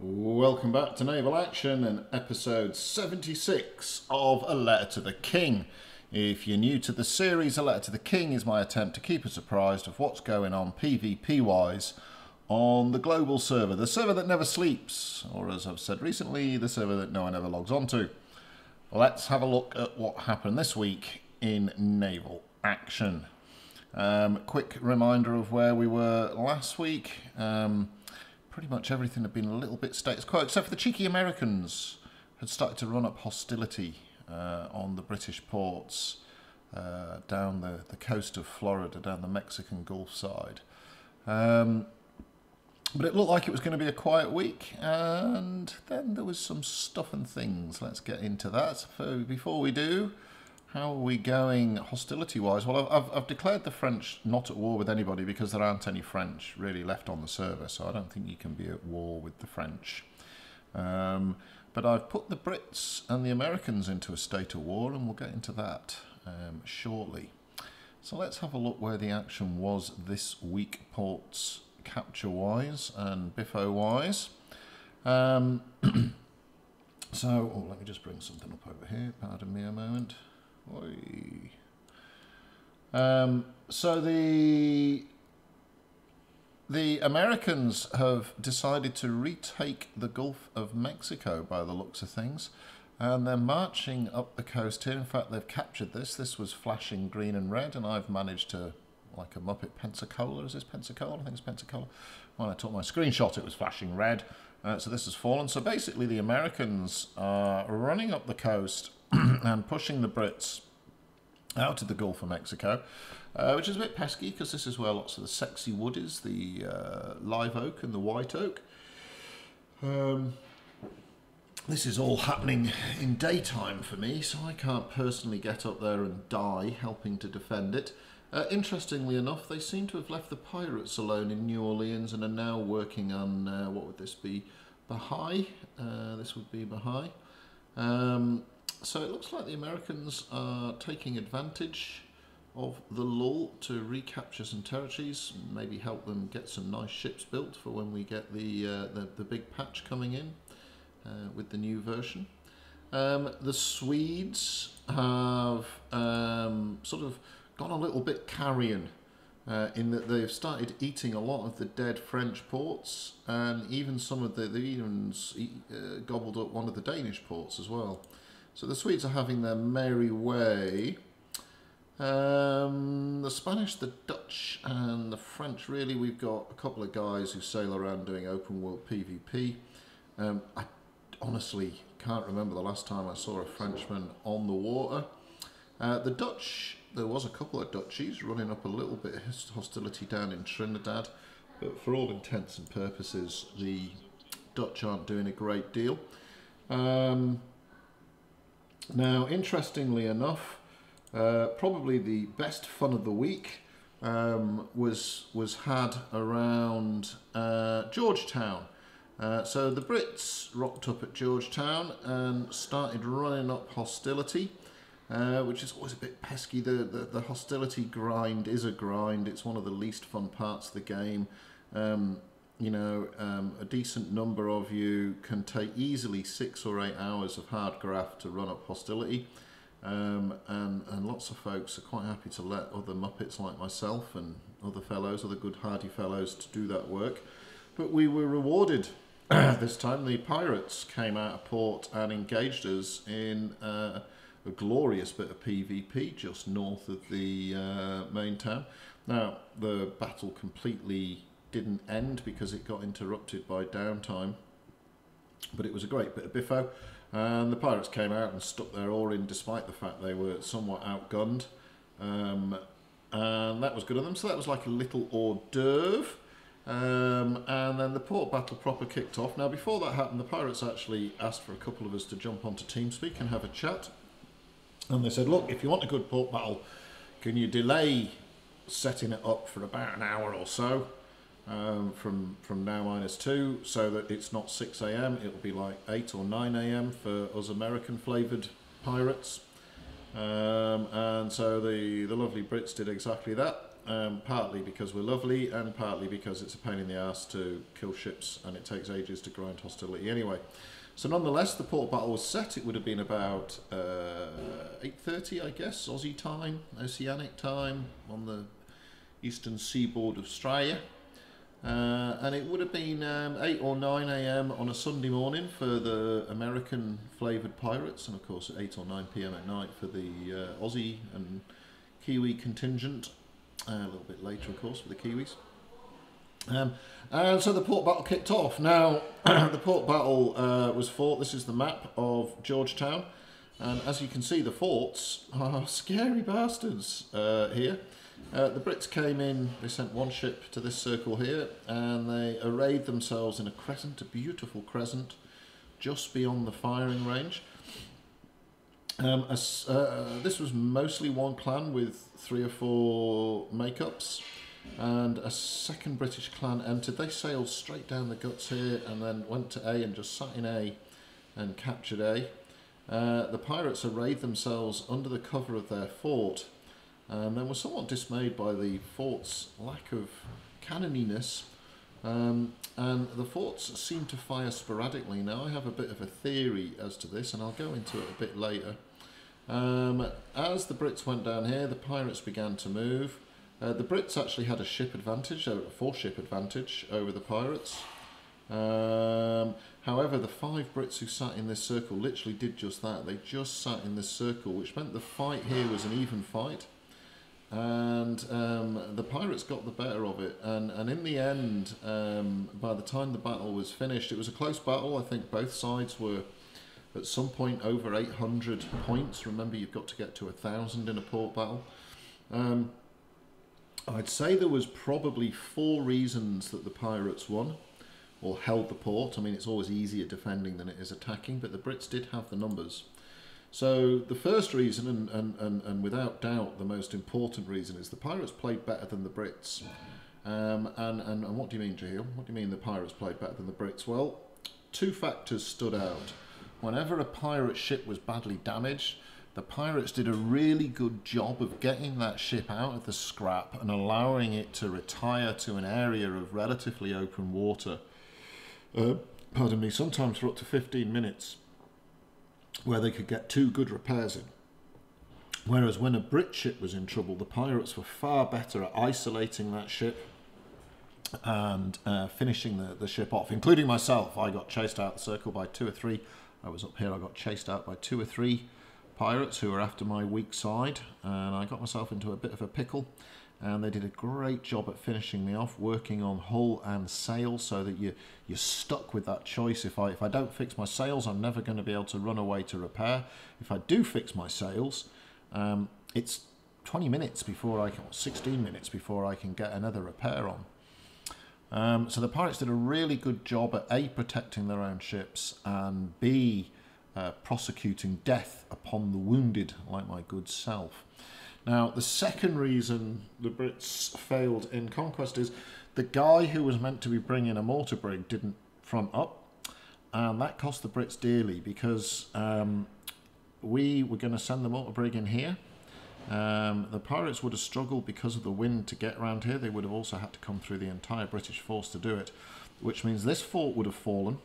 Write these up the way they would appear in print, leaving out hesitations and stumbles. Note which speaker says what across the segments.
Speaker 1: Welcome back to Naval Action and episode 76 of A Letter to the King. If you're new to the series, A Letter to the King is my attempt to keep us apprised of what's going on PvP-wise on the global server, the server that never sleeps, or as I've said recently, the server that no one ever logs onto. Let's have a look at what happened this week in Naval Action. Quick reminder of where we were last week. Pretty much everything had been a little bit status quo, except for the cheeky Americans had started to run up hostility on the British ports down the coast of Florida, down the Mexican Gulf side. But it looked like it was going to be a quiet week, and then there was some stuff and things. Let's get into that. So before we do, how are we going hostility-wise? Well, I've declared the French not at war with anybody because there aren't any French really left on the server, so I don't think you can be at war with the French. But I've put the Brits and the Americans into a state of war, and we'll get into that shortly. So let's have a look where the action was this week, ports capture-wise and biffo-wise. So, let me just bring something up over here. Pardon me a moment. So the Americans have decided to retake the Gulf of Mexico by the looks of things, and they're marching up the coast here. In fact, they've captured this. This was flashing green and red, and I've managed to, like a Muppet, Pensacola. Is this Pensacola? I think it's Pensacola. When I took my screenshot, it was flashing red. So this has fallen. So basically, the Americans are running up the coast and pushing the Brits out of the Gulf of Mexico, which is a bit pesky because this is where lots of the sexy wood is, the live oak and the white oak. This is all happening in daytime for me, so I can't personally get up there and die helping to defend it. Interestingly enough, they seem to have left the pirates alone in New Orleans and are now working on, what would this be, Jeheil? This would be Jeheil. So it looks like the Americans are taking advantage of the lull to recapture some territories, maybe help them get some nice ships built for when we get the big patch coming in with the new version. The Swedes have sort of gone a little bit carrion in that they've started eating a lot of the dead French ports, and even some of they even gobbled up one of the Danish ports as well. So the Swedes are having their merry way. The Spanish, the Dutch and the French, really, we've got a couple of guys who sail around doing open world PvP. I honestly can't remember the last time I saw a Frenchman on the water. The Dutch, there was a couple of Dutchies running up a little bit of hostility down in Trinidad, but for all intents and purposes, the Dutch aren't doing a great deal. Now, interestingly enough, probably the best fun of the week was had around Georgetown. So the Brits rocked up at Georgetown and started running up hostility, which is always a bit pesky. The hostility grind is a grind. It's one of the least fun parts of the game. A decent number of you can take easily 6 or 8 hours of hard graft to run up hostility, and lots of folks are quite happy to let other Muppets like myself and other good hardy fellows to do that work. But we were rewarded. This time the pirates came out of port and engaged us in a glorious bit of PvP just north of the main town. Now, the battle completely didn't end because it got interrupted by downtime, but it was a great bit of biffo, and the pirates came out and stuck their oar in despite the fact they were somewhat outgunned, and that was good of them. So that was like a little hors d'oeuvre, and then the port battle proper kicked off. Now, before that happened, the pirates actually asked for a couple of us to jump onto TeamSpeak and have a chat, and they said, look, if you want a good port battle, can you delay setting it up for about an hour or so, from now -2, so that it's not 6 AM, it'll be like 8 or 9 AM for us American flavoured pirates. And so the lovely Brits did exactly that. partly because we're lovely and partly because it's a pain in the arse to kill ships and it takes ages to grind hostility anyway. So nonetheless, the port battle was set. It would have been about 8:30, I guess, Aussie time, Oceanic time, on the eastern seaboard of Australia. And it would have been 8 or 9 a.m. on a Sunday morning for the American flavoured pirates, and of course at 8 or 9 p.m. at night for the Aussie and Kiwi contingent. A little bit later, of course, for the Kiwis. And so the port battle kicked off. Now, the port battle was fought. This is the map of Georgetown. And as you can see, the forts are scary bastards here. The Brits came in, they sent one ship to this circle here, and they arrayed themselves in a crescent, a beautiful crescent, just beyond the firing range. This was mostly one clan with 3 or 4 makeups, and a second British clan entered. They sailed straight down the guts here and then went to A and just sat in A and captured A. The pirates arrayed themselves under the cover of their fort, and they were somewhat dismayed by the fort's lack of cannoniness, and the forts seemed to fire sporadically. Now, I have a bit of a theory as to this, and I'll go into it a bit later. As the Brits went down here, the pirates began to move. The Brits actually had a ship advantage, a 4-ship advantage over the pirates. However, the 5 Brits who sat in this circle literally did just that. They just sat in this circle, which meant the fight here was an even fight. And the pirates got the better of it. And in the end, by the time the battle was finished, it was a close battle. I think both sides were at some point over 800 points. Remember, you've got to get to 1,000 in a port battle. I'd say there was probably 4 reasons that the pirates won or held the port. I mean, it's always easier defending than it is attacking, but the Brits did have the numbers. So the first reason, and without doubt the most important reason, is the pirates played better than the Brits. And what do you mean, Jeheil? What do you mean the pirates played better than the Brits? Well, 2 factors stood out. Whenever a pirate ship was badly damaged, the pirates did a really good job of getting that ship out of the scrap and allowing it to retire to an area of relatively open water. Pardon me, sometimes for up to 15 minutes, where they could get 2 good repairs in. Whereas when a Brit ship was in trouble, the pirates were far better at isolating that ship and finishing the ship off, including myself. I got chased out the circle by 2 or 3. I was up here, I got chased out by 2 or 3 pirates who were after my weak side, and I got myself into a bit of a pickle. And they did a great job at finishing me off, working on hull and sail, so that you're stuck with that choice. If I don't fix my sails, I'm never going to be able to run away to repair. If I do fix my sails, it's 20 minutes before I can, 16 minutes before I can get another repair on. So the pirates did a really good job at A, protecting their own ships, and B, prosecuting death upon the wounded, like my good self. Now, the second reason the Brits failed in conquest is the guy who was meant to be bringing a mortar brig didn't front up, and that cost the Brits dearly, because we were going to send the mortar brig in here. The pirates would have struggled because of the wind to get around here. They would have also had to come through the entire British force to do it, which means this fort would have fallen,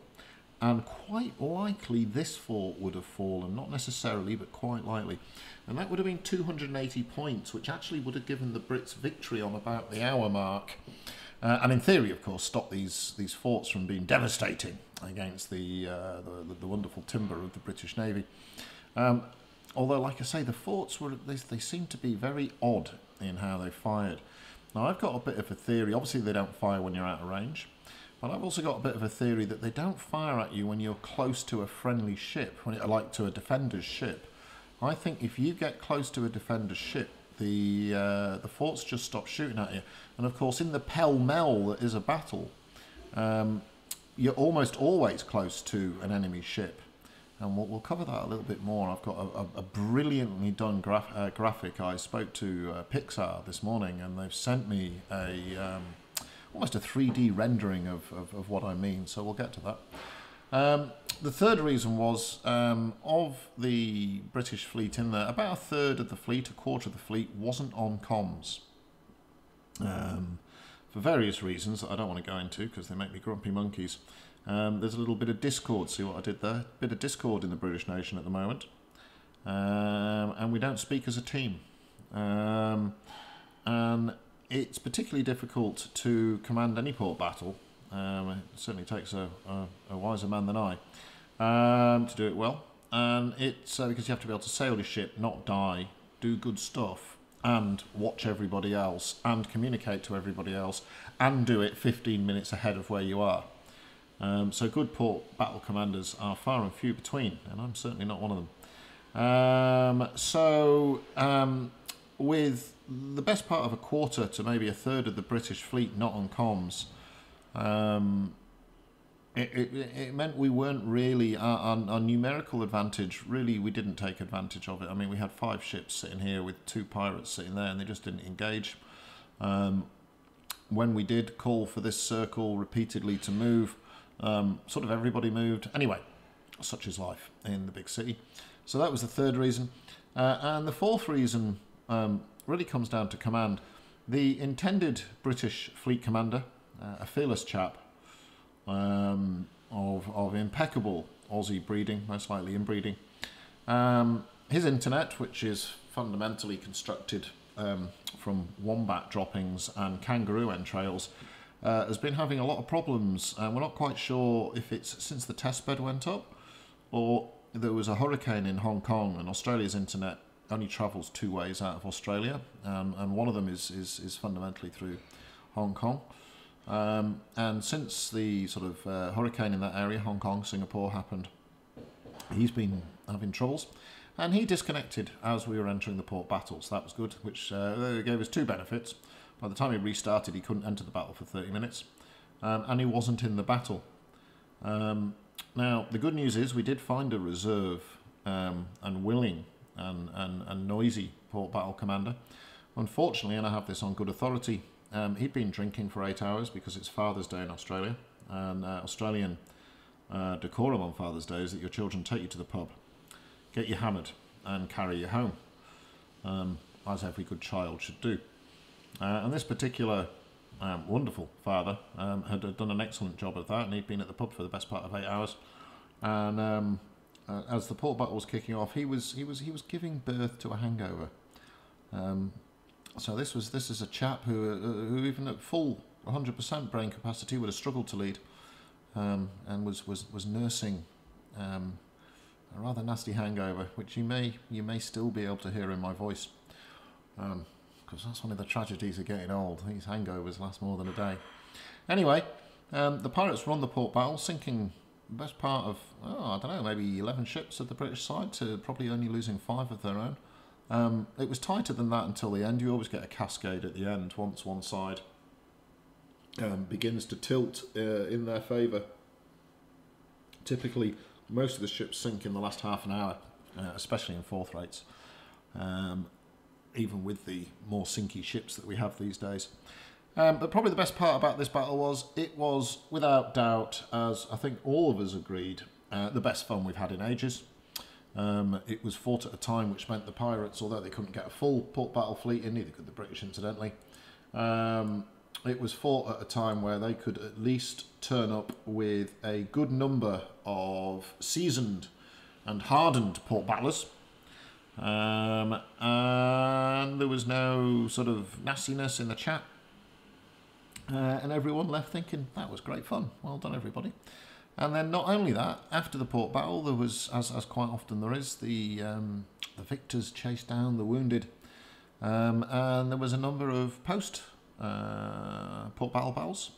Speaker 1: and quite likely this fort would have fallen. Not necessarily, but quite likely. And that would have been 280 points, which actually would have given the Brits victory on about the hour mark. And in theory, of course, stop these forts from being devastating against the wonderful timber of the British Navy. Although, like I say, the forts they seem to be very odd in how they fired. Now, I've got a bit of a theory. Obviously, they don't fire when you're out of range. But I've also got a bit of a theory that they don't fire at you when you're close to a friendly ship, like to a defender's ship. I think if you get close to a defender's ship, the forts just stop shooting at you. And of course, in the pell-mell that is a battle, you're almost always close to an enemy ship. And we'll cover that a little bit more. I've got a brilliantly done graphic. I spoke to Pixar this morning, and they've sent me almost a 3D rendering of what I mean. So we'll get to that. The third reason was, of the British fleet in there, about a third of the fleet, a quarter of the fleet, wasn't on comms. for various reasons that I don't want to go into because they make me grumpy monkeys. There's a little bit of discord. See what I did there? Bit of discord in the British nation at the moment, and we don't speak as a team. And it's particularly difficult to command any port battle. It certainly takes a wiser man than I to do it well. And it's because you have to be able to sail your ship, not die, do good stuff, and watch everybody else, and communicate to everybody else, and do it 15 minutes ahead of where you are. So good port battle commanders are far and few between, and I'm certainly not one of them. With the best part of a quarter to maybe a third of the British fleet not on comms, it meant we weren't really, our numerical advantage, really we didn't take advantage of it. I mean, we had 5 ships sitting here with 2 pirates sitting there, and they just didn't engage. When we did call for this circle repeatedly to move, sort of everybody moved. Anyway, such is life in the big city. So that was the third reason. And the fourth reason really comes down to command. The intended British fleet commander, a fearless chap of impeccable Aussie breeding, most likely inbreeding. His internet, which is fundamentally constructed from wombat droppings and kangaroo entrails, has been having a lot of problems. We're not quite sure if it's since the testbed went up or there was a hurricane in Hong Kong, and Australia's internet only travels 2 ways out of Australia, and one of them is fundamentally through Hong Kong. And since the sort of hurricane in that area, Hong Kong, Singapore, happened, he's been having troubles, and he disconnected as we were entering the port battles. That was good, which gave us 2 benefits. By the time he restarted, he couldn't enter the battle for 30 minutes, and he wasn't in the battle. Now, the good news is we did find a reserve and willing and noisy port battle commander. Unfortunately, and I have this on good authority, he'd been drinking for 8 hours because it's Father's Day in Australia, and Australian decorum on Father's Day is that your children take you to the pub, get you hammered, and carry you home, as every good child should do. And this particular wonderful father had done an excellent job of that, and he'd been at the pub for the best part of 8 hours. And as the port battle was kicking off, he was giving birth to a hangover. So this is a chap who even at full 100% brain capacity would have struggled to lead, and was nursing a rather nasty hangover, which you may still be able to hear in my voice, because that's one of the tragedies of getting old. These hangovers last more than a day. Anyway, the pirates run the port battle, sinking the best part of, I don't know, maybe 11 ships of the British side, to probably only losing 5 of their own. It was tighter than that until the end. You always get a cascade at the end once one side begins to tilt in their favour. Typically, most of the ships sink in the last half an hour, especially in 4th rates, even with the more sinky ships that we have these days. But probably the best part about this battle was, it was without doubt, as I think all of us agreed, the best fun we've had in ages. It was fought at a time which meant the pirates, although they couldn't get a full port battle fleet in, neither could the British incidentally, it was fought at a time where they could at least turn up with a good number of seasoned and hardened port battlers, and there was no sort of nastiness in the chat, and everyone left thinking that was great fun. Well done, everybody. And then not only that, after the port battle, there was, as quite often there is, the victors chased down the wounded, and there was a number of post port battle battles,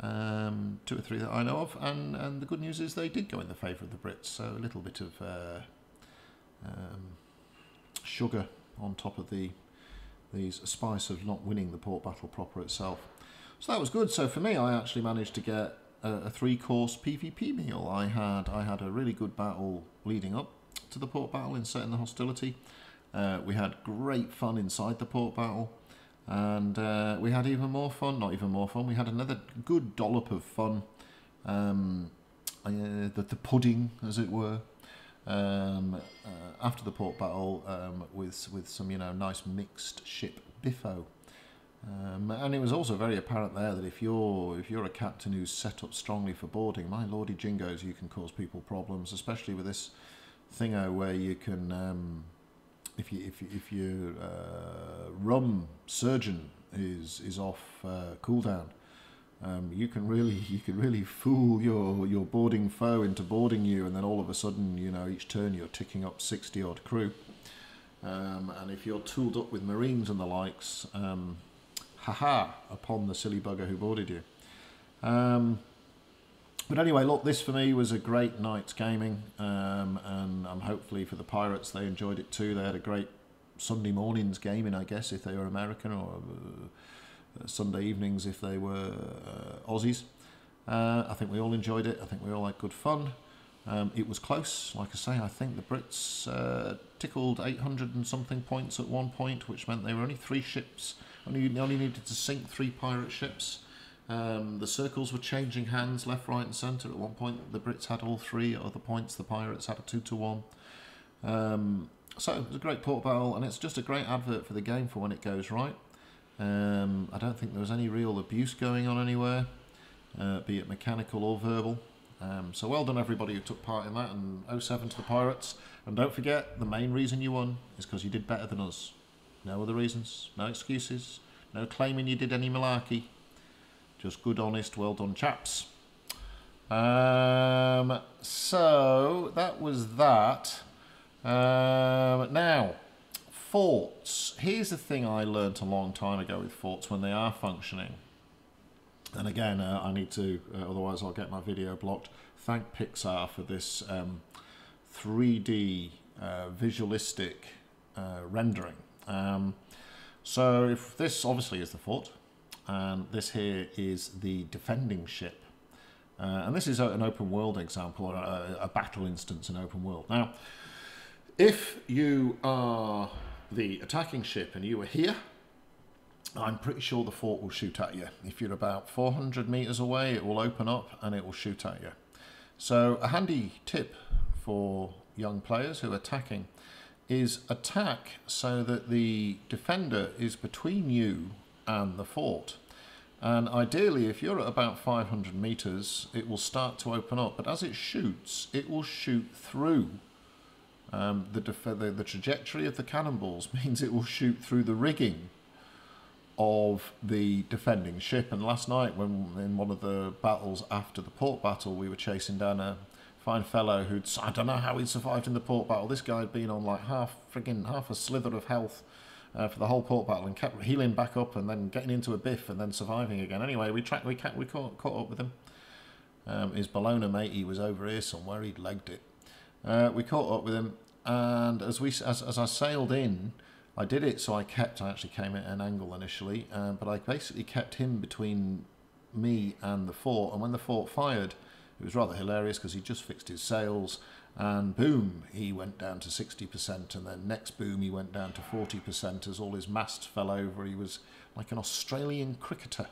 Speaker 1: 2 or 3 that I know of, and the good news is they did go in the favour of the Brits. So a little bit of sugar on top of these spice of not winning the port battle proper itself. So that was good. So for me, I actually managed to get a 3-course PvP meal. I had a really good battle leading up to the port battle in setting the hostility. We had great fun inside the port battle, and we had even more fun. Not even more fun. We had another good dollop of fun. The pudding, as it were. After the port battle, with some nice mixed ship biffo. And it was also very apparent there that if you're a captain who's set up strongly for boarding, my lordy jingos, you can cause people problems, especially with this thingo where you can, if your rum surgeon is off cooldown, you can really fool your boarding foe into boarding you, and then all of a sudden, you know, each turn you're ticking up 60 odd crew. And if you're tooled up with marines and the likes, haha upon the silly bugger who boarded you. But anyway, look, this for me was a great night's gaming, and hopefully for the Pirates they enjoyed it too. They had a great Sunday morning's gaming, I guess, if they were American, or Sunday evenings if they were Aussies. I think we all enjoyed it. I think we all had good fun. It was close, like I say. I think the Brits tickled 800 and something points at one point, which meant they were only 3 ships. Only needed to sink 3 pirate ships. The circles were changing hands left, right and centre. At one point the Brits had all 3, at other points the Pirates had a 2-to-1. So it was a great port battle, and it's just a great advert for the game for when it goes right. I don't think there was any real abuse going on anywhere, be it mechanical or verbal. So well done everybody who took part in that, and 0-7 to the Pirates. And don't forget, the main reason you won is because you did better than us. No other reasons, no excuses, no claiming you did any malarkey. Just good, honest, well done chaps. So that was that. Now, forts. Here's the thing I learnt a long time ago with forts when they are functioning. And again, I need to, otherwise I'll get my video blocked. Thank Pixar for this 3D visualistic rendering. So if this obviously is the fort, and this here is the defending ship, and this is an open world example, or a battle instance in open world. Now, if you are the attacking ship and you are here, I'm pretty sure the fort will shoot at you. If you're about 400 meters away, it will open up and it will shoot at you. So a handy tip for young players who are attacking is attack so that the defender is between you and the fort. And ideally, if you're at about 500 meters, it will start to open up. But as it shoots, it will shoot through. The trajectory of the cannonballs means it will shoot through the rigging of the defending ship. And last night, when in one of the battles after the port battle, we were chasing down a fine fellow who'd, I don't know how he'd survived in the port battle. This guy had been on like half a slither of health for the whole port battle, and kept healing back up and then getting into a biff and then surviving again. Anyway, we caught up with him. His Bologna mate, he was over here somewhere, he'd legged it. We caught up with him, and as I sailed in, I did it so I actually came at an angle initially, but I basically kept him between me and the fort, and when the fort fired, it was rather hilarious because he just fixed his sails, and boom, he went down to 60%, and then next boom he went down to 40% as all his masts fell over. He was like an Australian cricketer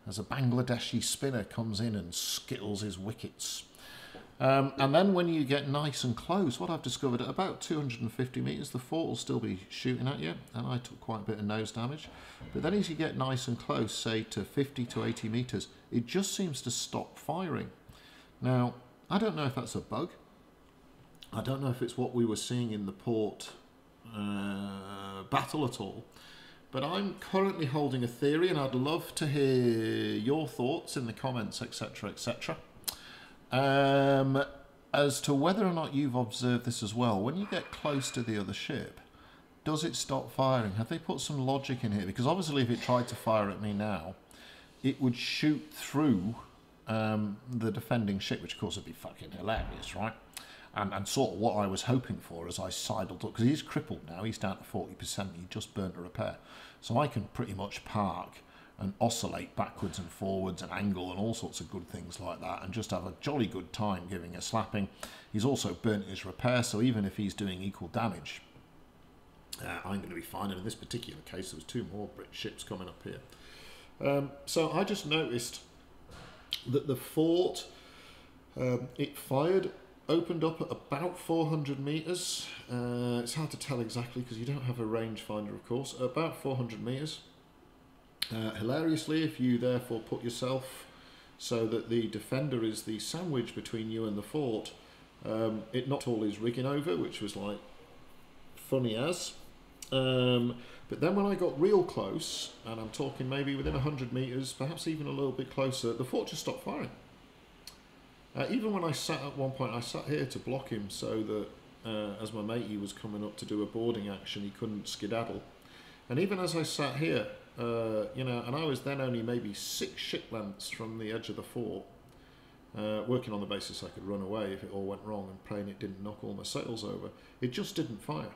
Speaker 1: as a Bangladeshi spinner comes in and skittles his wickets. And then when you get nice and close, what I've discovered, at about 250 metres, the fort will still be shooting at you, and I took quite a bit of nose damage. But then as you get nice and close, say to 50 to 80 metres, it just seems to stop firing. Now, I don't know if that's a bug. I don't know if it's what we were seeing in the port battle at all. But I'm currently holding a theory, and I'd love to hear your thoughts in the comments, etc., etc. As to whether or not you've observed this as well. When you get close to the other ship, does it stop firing? Have they put some logic in here? Because obviously if it tried to fire at me now, it would shoot through the defending ship, which of course would be fucking hilarious, right? And sort of what I was hoping for as I sidled up, because he's crippled now, he's down to 40%, he just burnt a repair. So I can pretty much park and oscillate backwards and forwards and angle and all sorts of good things like that, and just have a jolly good time giving a slapping. He's also burnt his repair, so even if he's doing equal damage, I'm going to be fine. And in this particular case, there was 2 more British ships coming up here. So I just noticed that the fort, it fired, opened up at about 400 metres. It's hard to tell exactly because you don't have a rangefinder, of course. About 400 metres. Hilariously, if you therefore put yourself so that the defender is the sandwich between you and the fort, it knocked all his rigging over, which was like funny as. But then when I got real close, and I'm talking maybe within 100 metres, perhaps even a little bit closer, the fort just stopped firing. Even when I sat at one point, I sat here to block him so that as my matey was coming up to do a boarding action, he couldn't skedaddle. And even as I sat here, you know, and I was then only maybe 6 ship lengths from the edge of the fort, working on the basis I could run away if it all went wrong and praying it didn't knock all my sails over. It just didn't fire.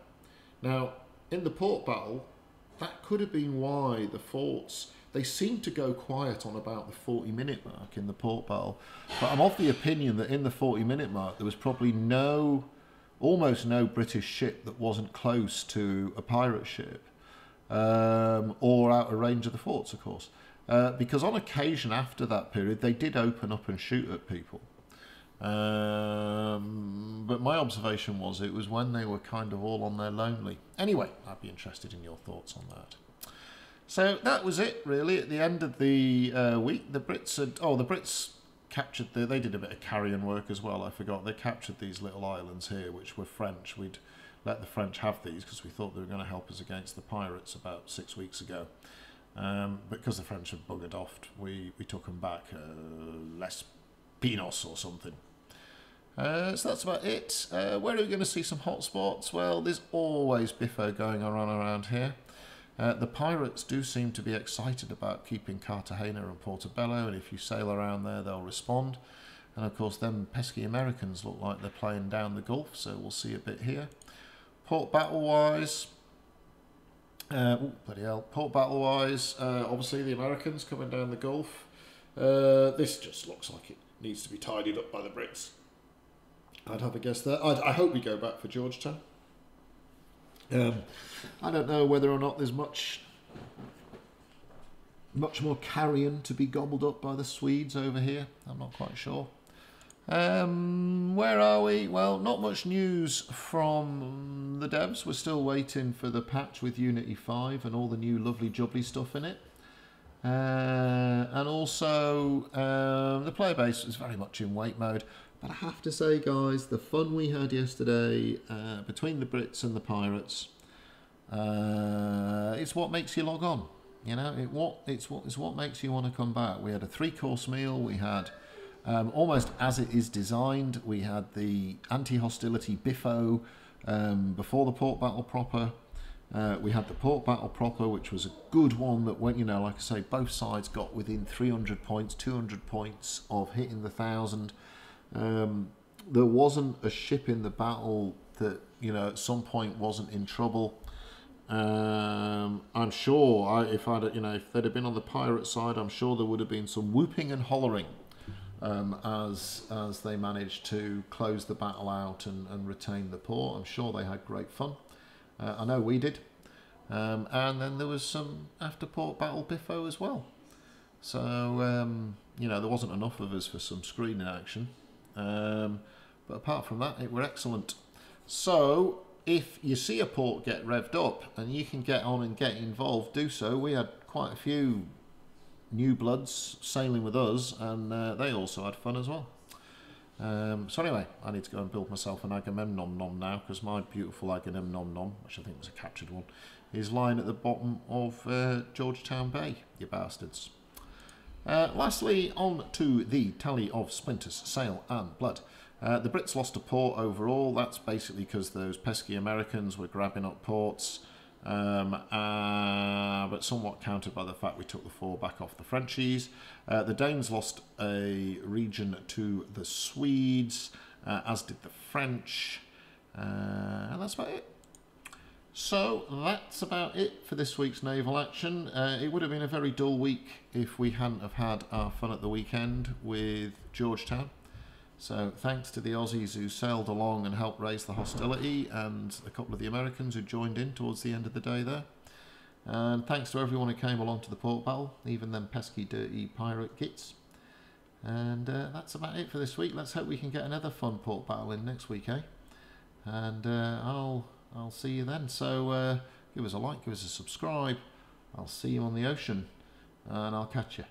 Speaker 1: Now, in the port battle, that could have been why the forts, they seemed to go quiet on about the 40-minute mark in the port battle. But I'm of the opinion that in the 40-minute mark, there was probably almost no British ship that wasn't close to a pirate ship, or out of range of the forts, of course. Because on occasion after that period, they did open up and shoot at people. But my observation was it was when they were kind of all on their lonely. Anyway, I'd be interested in your thoughts on that. So that was it, really. At the end of the week, the Brits captured, they did a bit of carrion work as well, I forgot. They captured these little islands here, which were French. We'd let the French have these because we thought they were going to help us against the pirates about 6 weeks ago. But because the French had buggered off, we took them back, Les Pinos or something. So that's about it. Where are we going to see some hot spots? Well, there's always biffo going on around here. The pirates do seem to be excited about keeping Cartagena and Portobello, and if you sail around there, they'll respond. And of course, them pesky Americans look like they're playing down the Gulf, so we'll see a bit here. Port battle-wise, Port battle-wise, obviously the Americans coming down the Gulf. This just looks like it needs to be tidied up by the Brits. I'd have a guess there. I hope we go back for Georgetown. I don't know whether or not there's much more carrion to be gobbled up by the Swedes over here. I'm not quite sure. Where are we? Well, not much news from the devs. We're still waiting for the patch with Unity 5 and all the new lovely jubbly stuff in it. And also the player base is very much in wait mode. But I have to say, guys, the fun we had yesterday between the Brits and the pirates, it's what makes you log on. You know, it's what makes you want to come back. We had a 3-course meal. We had almost as it is designed. We had the anti-hostility biffo before the port battle proper. We had the port battle proper, which was a good one that went, you know, like I say, both sides got within 300 points, 200 points of hitting the 1,000. There wasn't a ship in the battle that, you know, at some point wasn't in trouble. I'm sure if they'd have been on the pirate side, I'm sure there would have been some whooping and hollering as they managed to close the battle out and retain the port. I'm sure they had great fun. I know we did. And then there was some after port battle biffo as well. So you know, there wasn't enough of us for some screening action. But apart from that, it were excellent. So if you see a port get revved up and you can get on and get involved, do so. We had quite a few new bloods sailing with us, and they also had fun as well. So anyway, I need to go and build myself an Agamemnon now, because my beautiful Agamemnon, which I think was a captured one, is lying at the bottom of Georgetown Bay, you bastards. Lastly, on to the tally of splinters, sail and blood. The Brits lost a port overall. That's basically because those pesky Americans were grabbing up ports, but somewhat countered by the fact we took the 4 back off the Frenchies. The Danes lost a region to the Swedes, as did the French, and that's about it. So that's about it for this week's naval action. It would have been a very dull week if we hadn't have had our fun at the weekend with Georgetown. So thanks to the Aussies who sailed along and helped raise the hostility, and a couple of the Americans who joined in towards the end of the day there. And thanks to everyone who came along to the port battle, even them pesky dirty pirate gits. And that's about it for this week. Let's hope we can get another fun port battle in next week, eh? And I'll see you then. So give us a like, give us a subscribe. I'll see you on the ocean. and I'll catch you.